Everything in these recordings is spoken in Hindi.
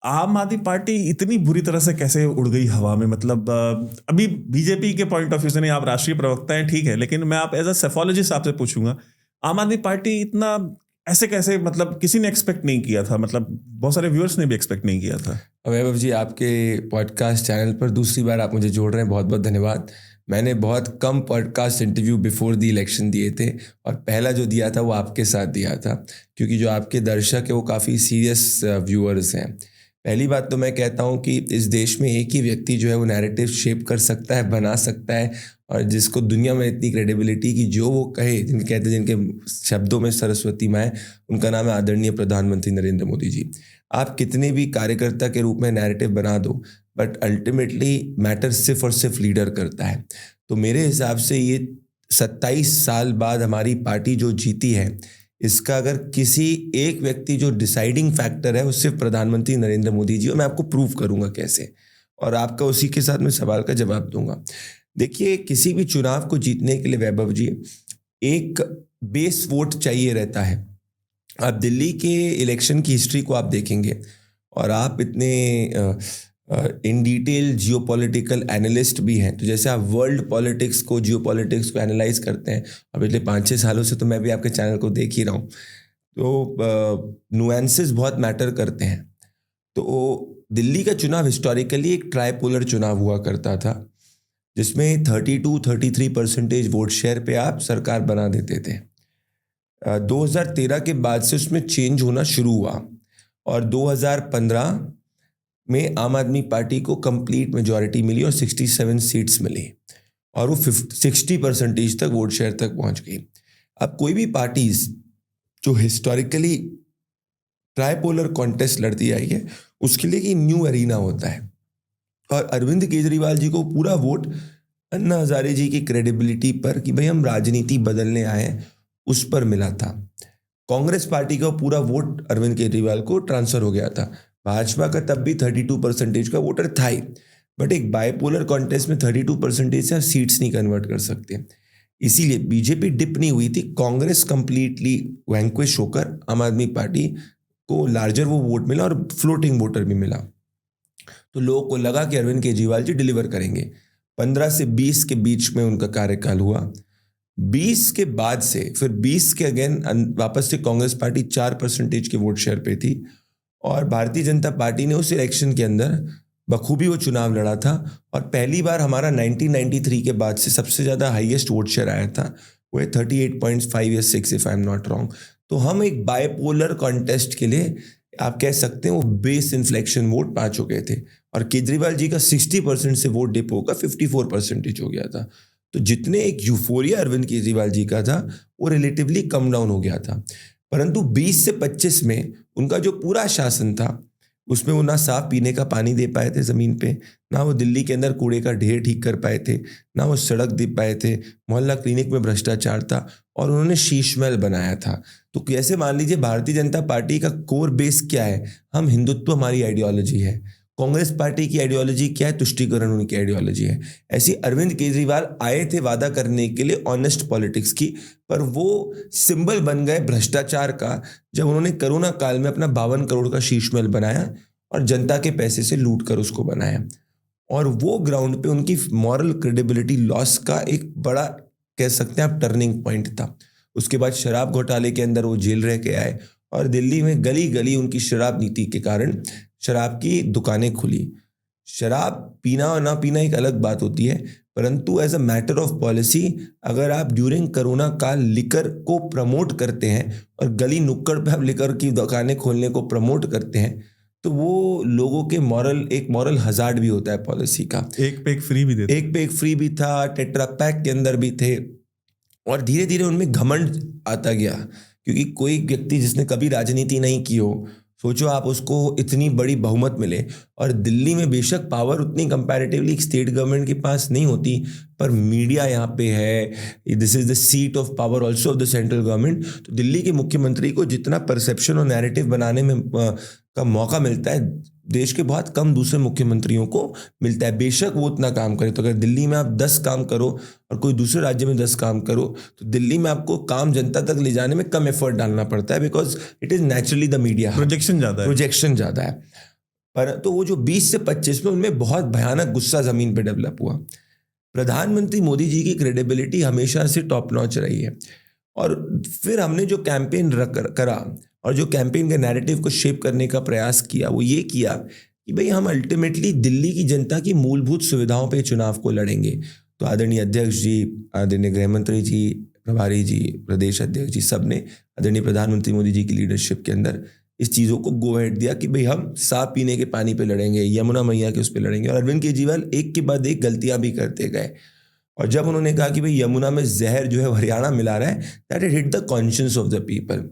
आम आदमी पार्टी इतनी बुरी तरह से कैसे उड़ गई हवा में? मतलब अभी बीजेपी के पॉइंट ऑफ व्यू से नहीं, आप राष्ट्रीय प्रवक्ता हैं, ठीक है, लेकिन मैं आप एज अ सेफोलॉजिस्ट आपसे पूछूंगा, आम आदमी पार्टी इतना ऐसे कैसे, मतलब किसी ने एक्सपेक्ट नहीं किया था, मतलब बहुत सारे व्यूअर्स ने भी एक्सपेक्ट नहीं किया था। वैभव जी, आपके पॉडकास्ट चैनल पर दूसरी बार आप मुझे जोड़ रहे हैं, बहुत बहुत धन्यवाद। मैंने बहुत कम podcast interview before the election दिए थे और पहला जो दिया था वो आपके साथ दिया था, क्योंकि जो आपके दर्शक है वो काफ़ी सीरियस व्यूअर्स हैं। पहली बात तो मैं कहता हूँ कि इस देश में एक ही व्यक्ति जो है वो नैरेटिव शेप कर सकता है, बना सकता है, और जिसको दुनिया में इतनी क्रेडिबिलिटी कि जो वो कहे, जिनके कहते हैं जिनके शब्दों में सरस्वती माँ है, उनका नाम है आदरणीय प्रधानमंत्री नरेंद्र मोदी जी। आप कितने भी कार्यकर्ता के रूप में नैरेटिव बना दो, बट अल्टीमेटली मैटर सिर्फ और सिर्फ लीडर करता है। तो मेरे हिसाब से ये 27 साल बाद हमारी पार्टी जो जीती है, इसका अगर किसी एक व्यक्ति जो डिसाइडिंग फैक्टर है वो सिर्फ प्रधानमंत्री नरेंद्र मोदी जी, और मैं आपको प्रूव करूंगा कैसे, और आपका उसी के साथ मैं सवाल का जवाब दूंगा। देखिए, किसी भी चुनाव को जीतने के लिए वैभव जी एक बेस वोट चाहिए रहता है। आप दिल्ली के इलेक्शन की हिस्ट्री को आप देखेंगे, और आप इतने इन डिटेल जियोपॉलिटिकल एनालिस्ट भी हैं, तो जैसे आप वर्ल्ड पॉलिटिक्स को, जियोपॉलिटिक्स को एनालाइज करते हैं, अब पिछले 5-6 सालों से तो मैं भी आपके चैनल को देख ही रहा हूँ, तो नुएंसेस बहुत मैटर करते हैं। तो दिल्ली का चुनाव हिस्टोरिकली एक ट्राइपोलर चुनाव हुआ करता था, जिसमें 32-33% वोट शेयर पे आप सरकार बना देते थे। 2013 के बाद से उसमें चेंज होना शुरू हुआ, और 2015 में आम आदमी पार्टी को कंप्लीट मेजॉरिटी मिली और 67 सीट्स मिली, और वो 60% तक वोट शेयर तक पहुंच गई। अब कोई भी पार्टीज जो हिस्टोरिकली ट्राइपोलर कॉन्टेस्ट लड़ती आई है, उसके लिए एक न्यू एरिना होता है, और अरविंद केजरीवाल जी को पूरा वोट अन्ना हजारे जी की क्रेडिबिलिटी पर कि भाई हम राजनीति बदलने आए हैं, उस पर मिला था। कांग्रेस पार्टी का पूरा वोट अरविंद केजरीवाल को ट्रांसफर हो गया था। भाजपा का तब भी 32% का वोटर था ही, बट एक बाइपोलर कॉन्टेस्ट में 32% से आप सीट्स नहीं कन्वर्ट कर सकते, इसीलिए बीजेपी डिप नहीं हुई थी। कांग्रेस कंप्लीटली वैंक्विश होकर आम आदमी पार्टी को लार्जर वो वोट मिला और फ्लोटिंग वोटर भी मिला। तो लोगों को लगा कि अरविंद केजरीवाल जी डिलीवर करेंगे। 15 से 20 के बीच में उनका कार्यकाल हुआ। 20 के बाद से फिर 20 के अगेन वापस से कांग्रेस पार्टी 4% के वोट शेयर पे थी, और भारतीय जनता पार्टी ने उस इलेक्शन के अंदर बखूबी वो चुनाव लड़ा था, और पहली बार हमारा 1993 के बाद से सबसे ज़्यादा हाईएस्ट वोट शेयर आया था, वो है 38.5 या 6 if I am not wrong. तो हम एक बाइपोलर कॉन्टेस्ट के लिए आप कह सकते हैं वो बेस इन्फ्लेक्शन वोट पा चुके थे, और केजरीवाल जी का 60% से वोट डिप होकर 54% हो गया था। तो जितने एक यूफोरिया अरविंद केजरीवाल जी का था, वो रिलेटिवली कम डाउन हो गया था। परंतु 20 से 25 में उनका जो पूरा शासन था, उसमें वो ना साफ पीने का पानी दे पाए थे ज़मीन पे, ना वो दिल्ली के अंदर कूड़े का ढेर ठीक कर पाए थे, ना वो सड़क दे पाए थे, मोहल्ला क्लिनिक में भ्रष्टाचार था, और उन्होंने शीश महल बनाया था। तो कैसे मान लीजिए भारतीय जनता पार्टी का कोर बेस क्या है? हम हिंदुत्व हमारी आइडियोलॉजी है। कांग्रेस पार्टी की आइडियोलॉजी क्या है? तुष्टीकरण उनकी आइडियोलॉजी है। ऐसी अरविंद केजरीवाल आए थे वादा करने के लिए ऑनेस्ट पॉलिटिक्स की, पर वो सिंबल बन गए भ्रष्टाचार का, जब उन्होंने कोरोना काल में अपना 52 करोड़ का शीश महल बनाया और जनता के पैसे से लूट कर उसको बनाया, और वो ग्राउंड पे उनकी मॉरल क्रेडिबिलिटी लॉस का एक बड़ा, कह सकते हैं आप, टर्निंग पॉइंट था। उसके बाद शराब घोटाले के अंदर वो जेल रह के आए, और दिल्ली में गली गली उनकी शराब नीति के कारण शराब की दुकानें खुली। शराब पीना और ना पीना एक अलग बात होती है, परंतु as a matter of policy अगर आप ड्यूरिंग कोरोना काल लिकर को प्रमोट करते हैं और गली नुक्कड़ पे आप लिकर की दुकानें खोलने को प्रमोट करते हैं, तो वो लोगों के एक मॉरल हजार्ड भी होता है पॉलिसी का। एक पे एक फ्री भी देते, एक पे एक फ्री भी था, टेट्रा पैक के अंदर भी थे, और धीरे धीरे उनमें घमंड आता गया, क्योंकि कोई व्यक्ति जिसने कभी राजनीति नहीं की हो, सोचो आप, उसको इतनी बड़ी बहुमत मिले, और दिल्ली में बेशक पावर उतनी कंपैरेटिवली स्टेट गवर्नमेंट के पास नहीं होती, पर मीडिया यहाँ पे है, this is the seat of power also of the central government. तो दिल्ली के मुख्यमंत्री को जितना परसेप्शन और नैरेटिव बनाने में का मौका मिलता है, देश के बहुत कम दूसरे मुख्यमंत्रियों को मिलता है, बेशक वो उतना काम करे। तो अगर दिल्ली में आप 10 काम करो और कोई दूसरे राज्य में 10 काम करो, तो दिल्ली में आपको काम जनता तक ले जाने में कम एफर्ट डालना पड़ता है, because it is naturally the media, projection ज़्यादा है। प्रोजेक्शन ज़्यादा है। पर तो वो जो 20 से 25 में उनमें बहुत भयानक गुस्सा ज़मीन पे डेवलप हुआ। प्रधानमंत्री मोदी जी की क्रेडिबिलिटी हमेशा से टॉप नॉच रही है, और फिर हमने जो कैंपेन करा और जो कैंपेन के नैरेटिव को शेप करने का प्रयास किया वो ये किया कि भाई हम अल्टीमेटली दिल्ली की जनता की मूलभूत सुविधाओं पे चुनाव को लड़ेंगे। तो आदरणीय अध्यक्ष जी, आदरणीय गृह मंत्री जी, प्रभारी जी, प्रदेश अध्यक्ष जी, सब ने आदरणीय प्रधानमंत्री मोदी जी की लीडरशिप के अंदर इस चीज़ों को गो अहेड दिया कि भाई हम साफ पीने के पानी पे लड़ेंगे, यमुना मैया के उस पर लड़ेंगे। और अरविंद केजरीवाल एक के बाद एक गलतियां भी करते गए, और जब उन्होंने कहा कि भाई यमुना में जहर जो है हरियाणा मिला रहा है, that hit the conscience of the people.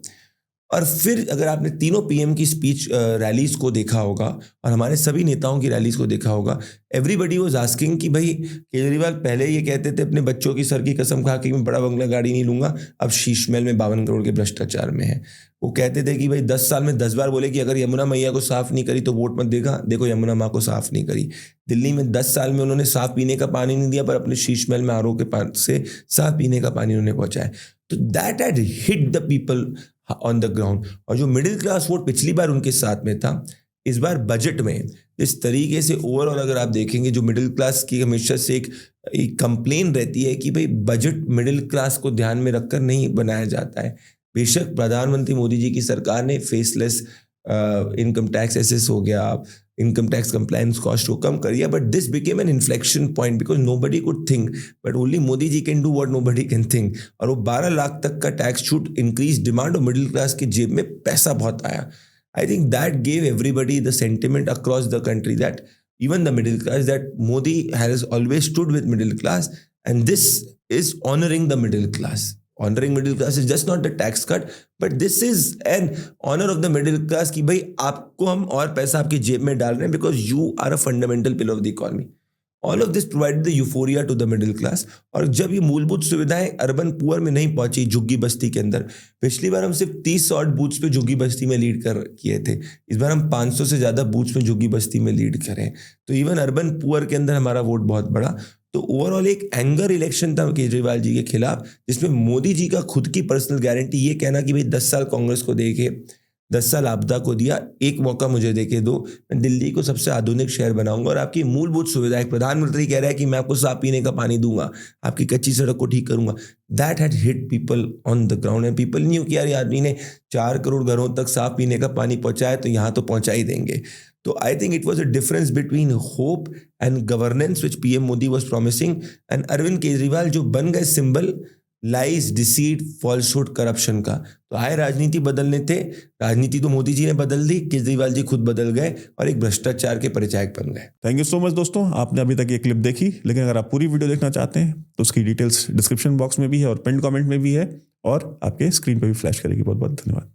और फिर अगर आपने तीनों पीएम की स्पीच रैलीज को देखा होगा और हमारे सभी नेताओं की रैलीज को देखा होगा, एवरीबडी वाज आस्किंग कि भाई केजरीवाल पहले ये कहते थे अपने बच्चों की सर की कसम खा के मैं बड़ा बंगला गाड़ी नहीं लूंगा, अब शीश महल में 52 करोड़ के भ्रष्टाचार में है। वो कहते थे कि भाई 10 साल में 10 बार बोले कि अगर यमुना मैया को साफ नहीं करी तो वोट मत देगा, देखो यमुना माँ को साफ नहीं करी। दिल्ली में 10 साल में उन्होंने साफ पीने का पानी नहीं दिया, पर अपने शीश महल में आरओ के पास से साफ पीने का पानी उन्होंने पहुंचाया। तो that had hit the people on the ground. और जो मिडिल क्लास वोट पिछली बार उनके साथ में था, इस बार बजट में इस तरीके से ओवरऑल अगर आप देखेंगे, जो मिडिल क्लास की हमेशा से एक कंप्लेन रहती है कि भाई बजट मिडिल क्लास को ध्यान में रखकर नहीं बनाया जाता है। बेशक प्रधानमंत्री मोदी जी की सरकार ने फेसलेस इनकम टैक्स एसेस हो गया, इनकम टैक्स कंप्लायंस कॉस्ट को कम कर दिया, but this became an inflection point because nobody could think, but only Modi ji can do what nobody can think. और वो 12 लाख तक का टैक्स छूट, इंक्रीज डिमांड और मिडिल क्लास की जेब में पैसा बहुत आया। I think that gave everybody the sentiment across the country that even the middle class, that Modi has always stood with middle class, and this is honoring the middle class. Honoring middle class is just not a tax cut, but this is an honor of the middle class कि भाई आपको हम और पैसा आपकी जेब में डाल रहे हैं because you are a fundamental pillar of the economy. All of this provided the euphoria to the middle class. और जब ये मूलभूत सुविधाएं अर्बन पुअर में नहीं पहुंची, झुग्गी बस्ती के अंदर, पिछली बार हम सिर्फ 30 ऑड बूथ्स पे झुग्गी बस्ती में लीड कर किए थे, इस बार हम 500 से ज़्यादा बूथ्स में झुग्गी बस्ती में लीड करें। तो इवन अर्बन पुअर के अंदर हमारा वोट बहुत बड़ा। तो ओवरऑल एक एंगर इलेक्शन था केजरीवाल जी के खिलाफ, जिसमें मोदी जी का खुद की पर्सनल गारंटी, ये कहना कि भाई 10 साल कांग्रेस को दे के 10 साल आपदा को दिया, एक मौका मुझे देके दो, मैं दिल्ली को सबसे आधुनिक शहर बनाऊंगा और आपकी मूलभूत सुविधाएं, प्रधानमंत्री कह रहा है कि मैं आपको साफ पीने का पानी दूंगा, आपकी कच्ची सड़क को ठीक करूंगा। That had hit people on the ground, and people new कि यार ये आदमी ने 4 करोड़ घरों तक साफ पीने का पानी पहुंचाया, तो यहाँ तो पहुंचा ही देंगे। तो I think it was a difference between hope and governance which PM Modi was promising, and Arvind Kejriwal जो बन गए symbol lies, deceit, falsehood, corruption का। तो आए राजनीति बदलने थे, राजनीति तो मोदी जी ने बदल दी, केजरीवाल जी खुद बदल गए और एक भ्रष्टाचार के परिचायक बन गए। थैंक यू सो मच दोस्तों, आपने अभी तक ये क्लिप देखी, लेकिन अगर आप पूरी वीडियो देखना चाहते हैं तो उसकी डिटेल्स डिस्क्रिप्शन बॉक्स में भी है और पिन कमेंट में भी है, और आपके स्क्रीन पर भी फ्लैश करेगी। बहुत बहुत धन्यवाद।